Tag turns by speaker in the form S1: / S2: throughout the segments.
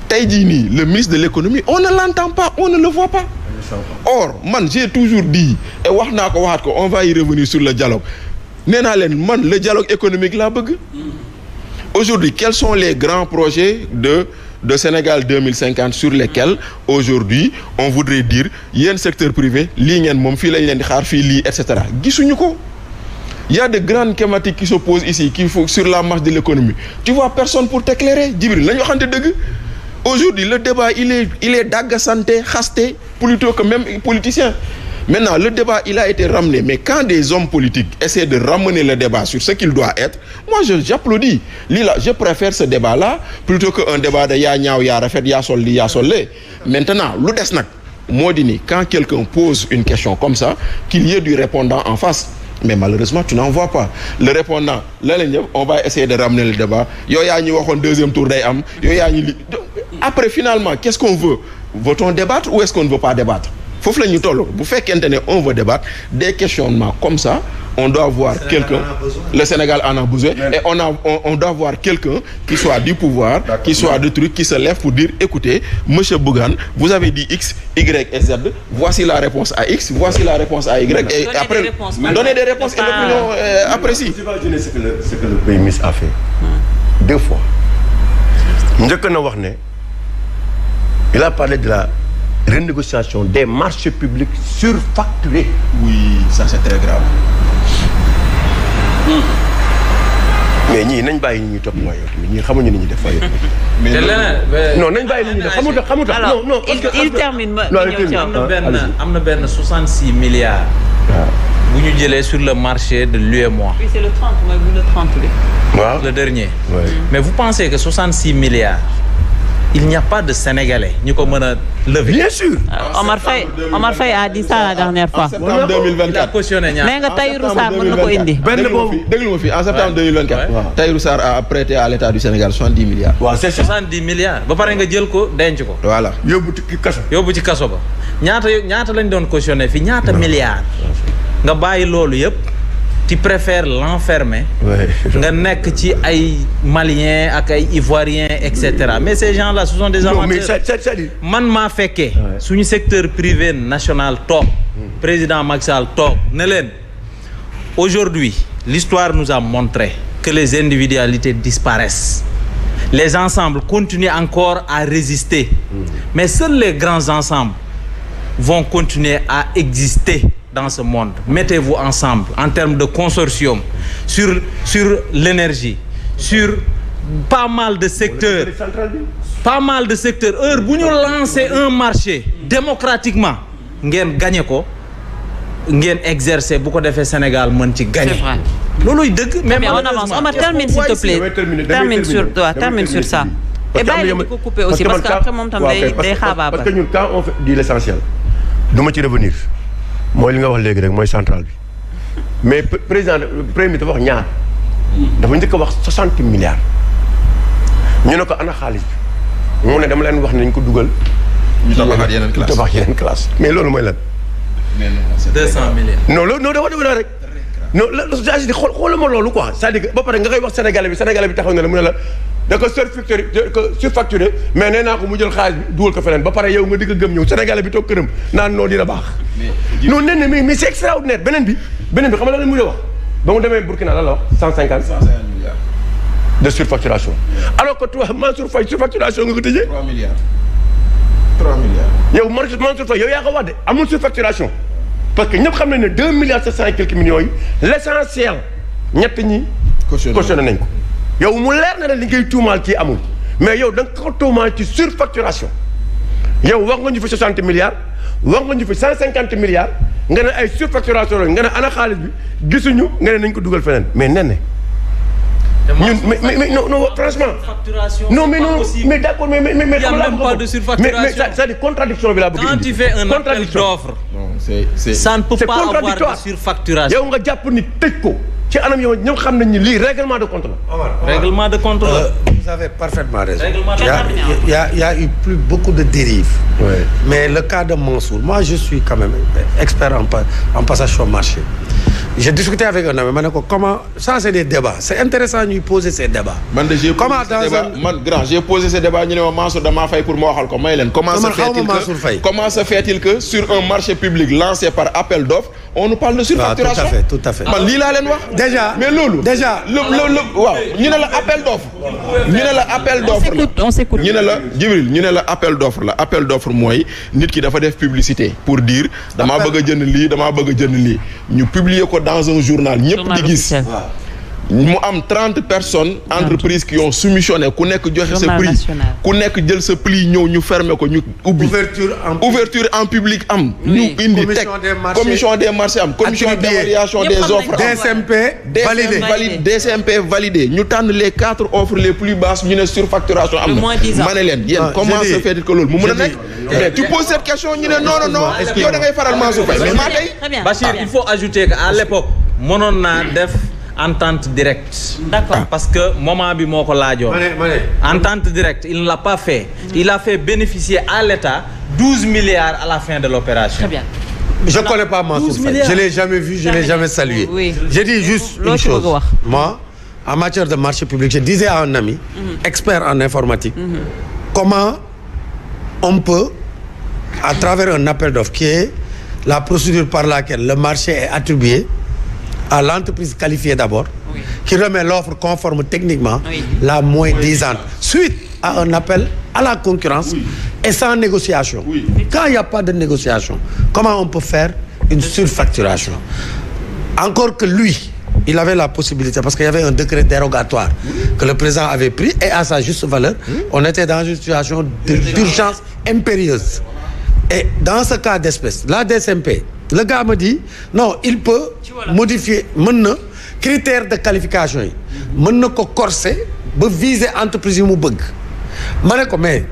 S1: tey jii nii le ministre de l'économie on ne l'entend pas on ne le voit pas. Or man j'ai toujours dit et wax naa ko waxaat ko on va y revenir sur le dialogue nee naa leen man le dialogue économique laa bëgg. Aujourd'hui quels sont les grands projets de Sénégal 2050 sur lesquels aujourd'hui on voudrait dire yéen secteur privé lii ngeen moom fii lañ leen di xaar fii lii et cetera gisuñu ko. Il y a de grandes thématiques qui s'opposent ici qui faut sur la marche de l'économie tu vois personne pour t'éclairer Djibril nañu waxante dëgg. Aujourd'hui le débat il est d'agasanté xaste plutôt que même politicien. Maintenant le débat il a été ramené mais quand des hommes politiques essaient de ramener le débat sur ce qu'il doit être moi j'applaudis lii la je préfère ce débat là plutôt que un débat de yaa ñaaw yaa rafet yaa sol li yaa sol lee. Maintenant lu des nag moo di ni quand quelqu'un pose une question comme ça qu'il y ait du répondant en face. Mais malheureusement tu n'en vois pas le répondant la lañ on va essayer de ramener le débat yow yaa ñu waxoon deuxième tour day am yow yaa ñu li après finalement qu'est-ce qu'on veut veut-on débattre ou est-ce qu'on ne veut pas débattre foofu la ñu toll bu fekkente ne on veut débattre des questionnements comme ça on doit voir quelqu'un le Sénégal en a besoin et on doit voir quelqu'un qui soit du pouvoir qui soit de truc qui se lève pour dire écoutez monsieur Bougane vous avez dit X Y et Z voici la réponse à X voici la réponse à Y et après donner des réponses et l'opinion apprécie.
S2: Ce que le Premier ministre a fait 2 fois njëkk na wax ne il a parlé de la renégociation des marchés publics surfacturés.
S1: Oui ça c'est très grave.
S2: mais ñii nañ bàyyi ñi ñuy topp mooy yow ñii xamuñu ni ñuy def waaye. non nañ bàyyi ni ñuy def xamut
S3: alors
S2: non
S3: il termine ma
S4: am na benn 66 milliards. bu ñu jëlee sur le marché de l'UEMOA.
S3: oui c'est le 30 mooy bu le 30 bi.
S2: waaw
S4: le dernier.
S2: Ouais.
S4: Mais vous pensez que 66 milliards. Il n'y a pas de Sénégalais ñu ko mën a lever.
S2: Bien sûr.
S3: Omar Faye a dit ça la dernière fois.
S1: En septembre 2024
S4: il a cautionné ñaar.
S3: mais nga Tahirou Sarr mën na ko indi.
S1: benn boobu déglu ma fi en septembre 2024. waaw Tahirou Sarr a prêté à l'État du Sénégal 70 milliards.
S2: waaw c'est ça
S4: 70 milliards ba pare nga jël ko denc ko.
S1: Voilà.
S2: yóbbu ci kaso.
S4: yóbbu ci kaso ba ñaata lañ doon cautionné fi ñaata milliards. nga bàyyi loolu yëpp. tu préfères l'enfermer. nga nekk ci ay Maliens ak ay Ivoiriens et cetera mais ces gens-là ce sont des amateurs.
S2: Non mais c'est-à-dire.
S4: man maa fekkee. suñu secteur privé national toog. président Macky Sall toog ne leen. aujourd'hui l'histoire nous a montré que les individualités disparaissent. les ensembles continuent encore à résister. mais seuls les grands ensembles vont continuer à exister. Dans ce monde mettez-vous ensemble en termes de consortium sur l'énergie sur pas mal de secteurs heure bu ñu lancer un marché démocratiquement ngeen gagner ko ngeen exercer bu ko defee Sénégal mën ci gagner.
S3: C'est vrai.
S4: looluy dëgg.
S3: mais on avance Omar termine s'il te plaît termine sur ça. et bàyyi la di ko couper aussi parce que après moom tam day xaabaabal.
S2: parce que ñun quand on fait dit l'essentiel du ma ci revenir. mooy li nga wax léegi rek mooy centrale bi mais président premier ministre dafa wax ñaar dafa njëkk a wax 60 milliards ñu ne ko ana xaalis bi mu ne dama leen wax ne nañ ko dugal.
S1: ñu tabaxaat yeneen classe
S2: mais loolu mooy lan.
S4: 200 milliards.
S2: non loolu non dafa rek. non la c'est-à-dire xoolal ma loolu quoi c'est-à-dire que ba pare nga koy wax sénégalais bi taxaw na la mu ne la da ko surfacturé mais nee naa ko mu jël xaalis bi dugal ko feneen ba pare yow nga digg gëm ñëw sénégalais bi toog këram naan noo dina baax. non nee na mais c'est extraordinaire beneen bi xam nga lan la muy wax ba mu demee Burkina lan la wax 150
S1: milliards
S2: de surfacturation alors que toi Mansour Faye surfacturation nga ko tëjee.
S1: 3 milliards.
S2: yow Mansour Faye yow yaa ko wax de amul surfacturation parce que ñëpp xam nañ ne 2 milliards 700 et quelques millions yi l'essentiel ñett ñi. cautionné nañ ko. yow mu leer na ne li ngay tuumaal kii amul mais yow da nga ko tuumaal ci surfacturation yow wax nga ñu fi 60 milliards wax nga ñu fi 150 milliards nga ne ay surfacturation la nga ne ana xaalis bi gisuñu nga ne nañ ko dugal feneen mais nen ne ñun mais non franchement. non mais d'accord mais
S4: il y a même pas de surfacturation.
S2: mais c'est-à-dire contradiction bi laa bëgg indi.
S4: quand tu fais un appel d'offre. ça ne peut pas avoir de surfacturation.
S2: yow nga jàpp ni tëj ko. ci anam yow ñoom xam nañ ni lii règlement de compte la.
S4: règlement de compte la.
S5: Vous avez parfaitement raison.
S3: Il
S5: y a eu beaucoup de dérives.
S2: Ouais.
S5: Mais le cas de Mansour, moi je suis quand même expert en passation marché. j'ai discuté avec un ami ma ne ko comment ça c'est des débats c'est intéressant ñuy poser ces débats.
S1: man de j'ai posé ces débats ñu ne ma Mansour damaa fay pour ma waxal ko may leen. comment se fait-il que sur un marché public lancé par appel d'offres on nous parle de surfacturation.
S5: tout à fait.
S1: man lii laa leen wax.
S5: déjà
S1: mais loolu.
S5: déjà
S1: waaw ñu ne la appel d'offre.
S3: on s'écoute
S1: ñu ne la Djibril ñu ne la appel d'offre la appel d'offre mooy nit ki dafa def publicité pour dire damaa bëgg a jënd lii damaa bëgg a jënd lii ñu publier ko dans un journal ñëpp di gis. mu am 30 personnes entreprises qui ont soumissionné ku nekk joxe sa prix ku nekk jël sa prix ñëw ñu fermer ko ñu ubbi ouverture en public am ñu indi teg commission des marchés am commission d'évaluation des offres DCMP validé ñu tànn les 4 offres les plus basses ñu ne surfacturation am na ma ne leen yéen comment se fait que loolu mu mën a nekk mais tu poses cette question ñu ne non yow da ngay faral Mansour Faye mais maa tey
S4: Bachir il faut ajouter que à l'époque mënoon naa def entente directe.
S3: D'accord.
S4: Parce que moment bi moo ko laajoon. Entente directe il ne l'a pas fait. Il a fait bénéficier à l'État 12 milliards à la fin de l'opération.
S3: Très bien.
S5: Je connais pas Mansour Faye. Je l'ai jamais vu, je l'ai jamais salué.
S3: Oui.
S5: Je dis juste une chose. Moi, en matière de marché public, je disais à un ami, expert en informatique, comment on peut, à travers un appel d'offres qui est la procédure par laquelle le marché est attribué à l'entreprise qualifiée d'abord, qui remet l'offre conforme techniquement, la moins disante, suite à un appel à la concurrence et sans négociation. Quand il n'y a pas de négociation, comment on peut faire une surfacturation? Encore que lui, il avait la possibilité, parce qu'il y avait un décret dérogatoire que le président avait pris, et à sa juste valeur, on était dans une situation d'urgence impérieuse. Et dans ce cas d'espèce, la DCMP, le gars me dit non il peut modifier mën na critère de qualification yi mën na ko corser ba viser entreprise yi mu bëgg ma ne ko mais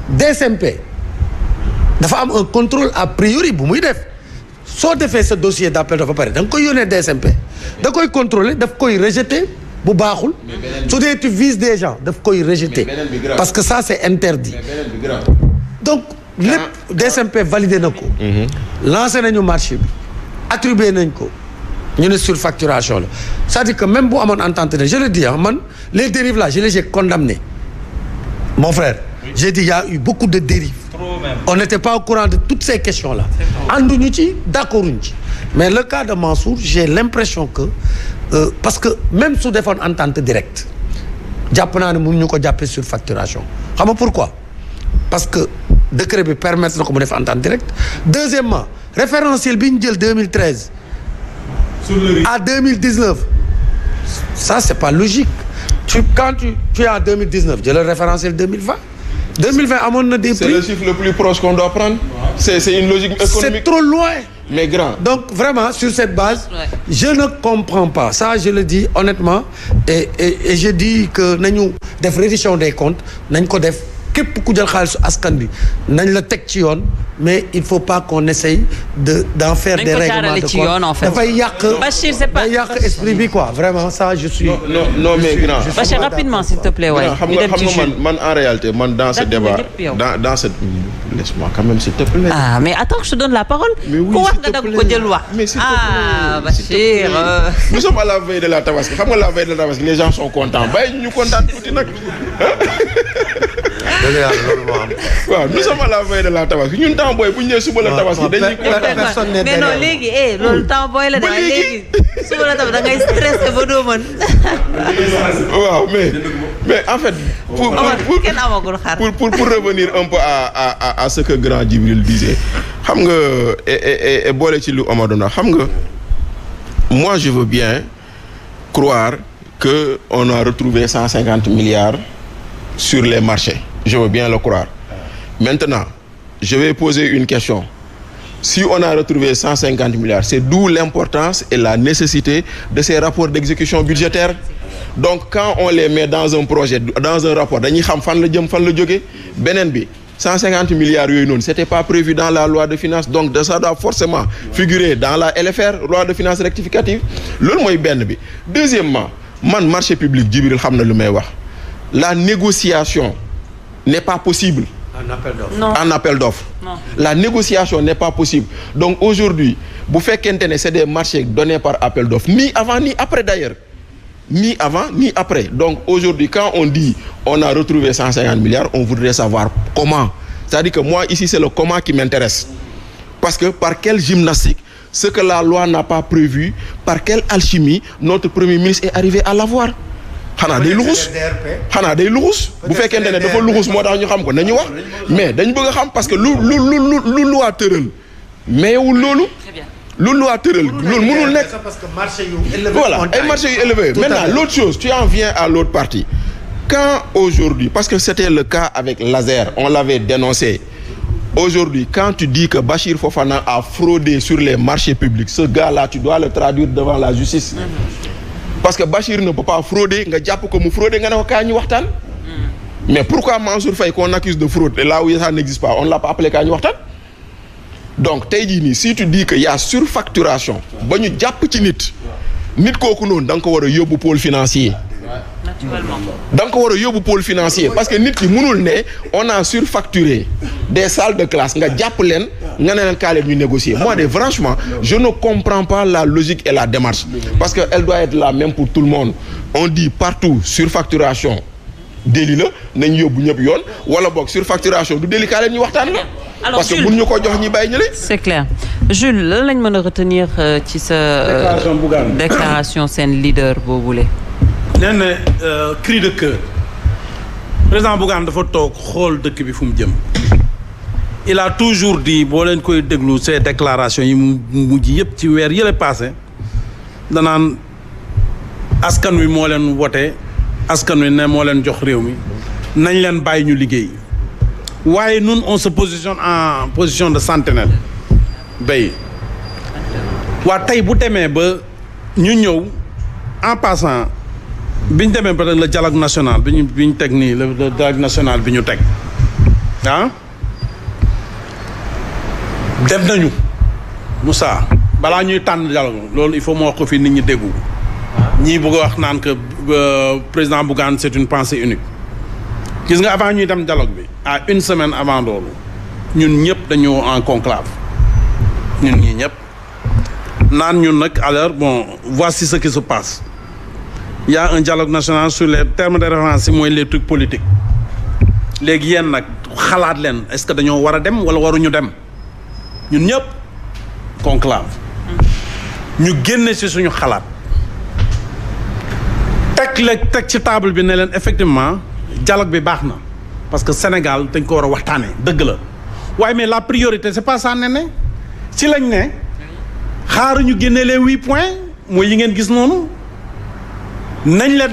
S5: DCMP dafa am un contrôle a priori bu muy def soo defee sa dossier d'appel dafa pare da nga koy yónnee DCMP da koy contrôler daf koy rejeter bu baaxul su dee tu vises des gens daf koy rejeter parce que ça c'est interdit donc lépp DCMP validé na ko lancé nañu marché bi attribué nañ ko ñu ne surfacturation la c'est-à-dire que même bu amoon entente je le dis man les dérives là je les ai condamnées mon frère j'ai dit il y a eu beaucoup de dérives on n'était pas au courant de toutes ces questions là ànduñu ci d'accorduñu ci mais le cas de Mansour j'ai l'impression que parce que même su defoon entente directe jàpp naa ne mënuñu ko jàppee surfacturation xam nga pourquoi parce que décret bi permettre na ko mu def entente directe deuxièmement référentiel bi ñu jël 2013 à 2019 ça c'est pas logique quand tu es en 2019 jël le référentiel 2020 amoon na des prix.
S1: C'est le chiffre le plus proche qu'on doit prendre. C'est une logique économique.
S5: C'est trop loin.
S1: Mais grand.
S5: Donc vraiment sur cette base je ne comprends pas ça je le dis honnêtement et je dis que nañu def reddition des comptes nañ ko def képp ku jël xaalisu askan bi nañ la teg ci yoon mais il faut pas qu'on essaye d'en faire des règlements de compte dafay yàq day yàq esprit bi quoi vraiment ça je suis
S1: non mais grand
S3: Bachir rapidement s'il te plaît waay
S1: xam nga man en réalité man dans ce débat dans cette laisse-moi quand même s'il te plaît
S3: ah mais attends je te donne la parole ku wax nga dag ko jël wax ah Bachir
S1: nous sommes à la veille de la Tabaski xam nga la veille de la Tabaski les gens sont contents bàyyi ñu kontaan tuuti nag waaw nous sommes à la veille de la Tabaski ñun temps booy bu ñu nee suba la Tabaski dañuy kontaan
S3: mais non léegi loolu temps booy la de léegi suba la Tabaski da ngay stressé ba doo mën
S1: waaw mais en fait pour revenir un peu à ce que grand Djibril disait xam nga et boole ci lu Omar doon xam nga moi je veux bien croire que on a retrouvé 150 milliards sur les marchés je veux bien le croire maintenant je vais poser une question si on a retrouvé 150 milliards c'est d'où l'importance et la nécessité de ces rapports d'exécution budgétaire donc quand on les met dans un projet dans un rapport dañuy xam fan la jëm fan la jóge beneen bi 150 milliards yooyu noonu c'était pas prévu dans la loi de finances donc ça doit forcément figurer dans la LFR loi de finances rectificative loolu mooy benn bi deuxièmement man marché public Djibril xam na lu may wax la négociation n'est pas possible en appel d'offres. Non. La négociation n'est pas possible donc aujourd'hui bu fekkente ne c'est des marchés donnés par appel d'offres ni avant ni après d'ailleurs ni avant ni après. Donc aujourd'hui quand on dit on a retrouvé 150 milliards on voudrait savoir comment. C'est-à-dire que moi ici c'est le comment qui m'intéresse parce que par quelle gymnastique ce que la loi n'a pas prévu par quelle alchimie notre premier ministre est arrivé à l'avoir. xanaa day luxus bu fekkente ne dafa luxus moo tax ñu xam ko nañu wax mais dañ bëgg a xam parce que lu loi tëral mayewul loolu lu loi tëral loolu mënul nekk voilà ay marché yu élevé maintenant l'autre chose tu en viens à l'autre partie quand aujourd'hui parce que c'était le cas avec Laser on l'avait dénoncé aujourd'hui quand tu dis que Bachir Fofana a fraudé sur les marchés publics ce gars-là tu dois le traduire devant la justice parce que Bachir ne peut pas frauder nga jàpp ko mu frauder nga ne ko kaay ñu waxtaan. mais pourquoi Mansour Faye qu'on accuse de fraude et là où ça n'existe pas on ne l'a pas appelé kaay ñu waxtaan. donc tey jii nii si tu dis que y a surfacturation ba ñu jàpp ci nit kooku noonu da nga ko war a yóbbu pôle financier. naturellement da nga ko war a yóbbu pôle financier parce que nit ki mënul ne on a surfacturé des salles de classe nga jàpp leen nga ne leen kaale ñu négocier moi de franchement je ne comprends pas la logique et la démarche parce que elle doit être la même pour tout le monde on dit partout surfacturation délit la nañ yóbbu ñëpp yoon wala boog surfacturation du délit kaale ñu waxtaan la. alors parce que mun ñu ko jox ñi bàyyi ñële.
S3: c'est clair Jules lan lañ mën a retenir ci sa déclaration seen leader boobule.
S6: nee na cri de cœur président Bougane dafa toog xool dëkk bi fu mu jëm il a toujours dit boo leen koy déglu ces déclarations yi mu mujj yëpp ci weer yële passé danaan askan wi moo leen wote askan wi ne moo leen jox réew mi nañ leen bàyyi ñu liggéey waaye nun on se positionne en position de sentinelle bay waa tey bu demee ba ñu ñëw en passant bi ñu demee ba le dialogue national bi ñu teg nii le dialogue national bi ñu teg ah dem nañu Moussa balaa ñuy tànn dialogue loolu il faut moo wax ko fii nit ñi déggu ñii bëgg a wax naan que président Bougane c'est une pensée unique gis nga avant ñuy dem dialogue bi à une semaine avant loolu ñun ñëpp dañu en conclave ñun ñii ñëpp naan ñun nag alors bon voici ce qui se passe. Il y a un dialogue national sur les termes de référence mooy les trucs politiques léegi yéen nag xalaat leen est-ce que dañoo war a dem wala waruñu dem ñun ñëpp conclave ñu génne ci suñu xalaat teg ci table bi ne leen effectivement dialogue bi baax na parce que Sénégal dañ ko war a waxtaanee dëgg la waaye mais la priorité c'est pas ça ne ci lañ ne xaaruñu génne les 8 points mooy yi ngeen gis noonu nañ leen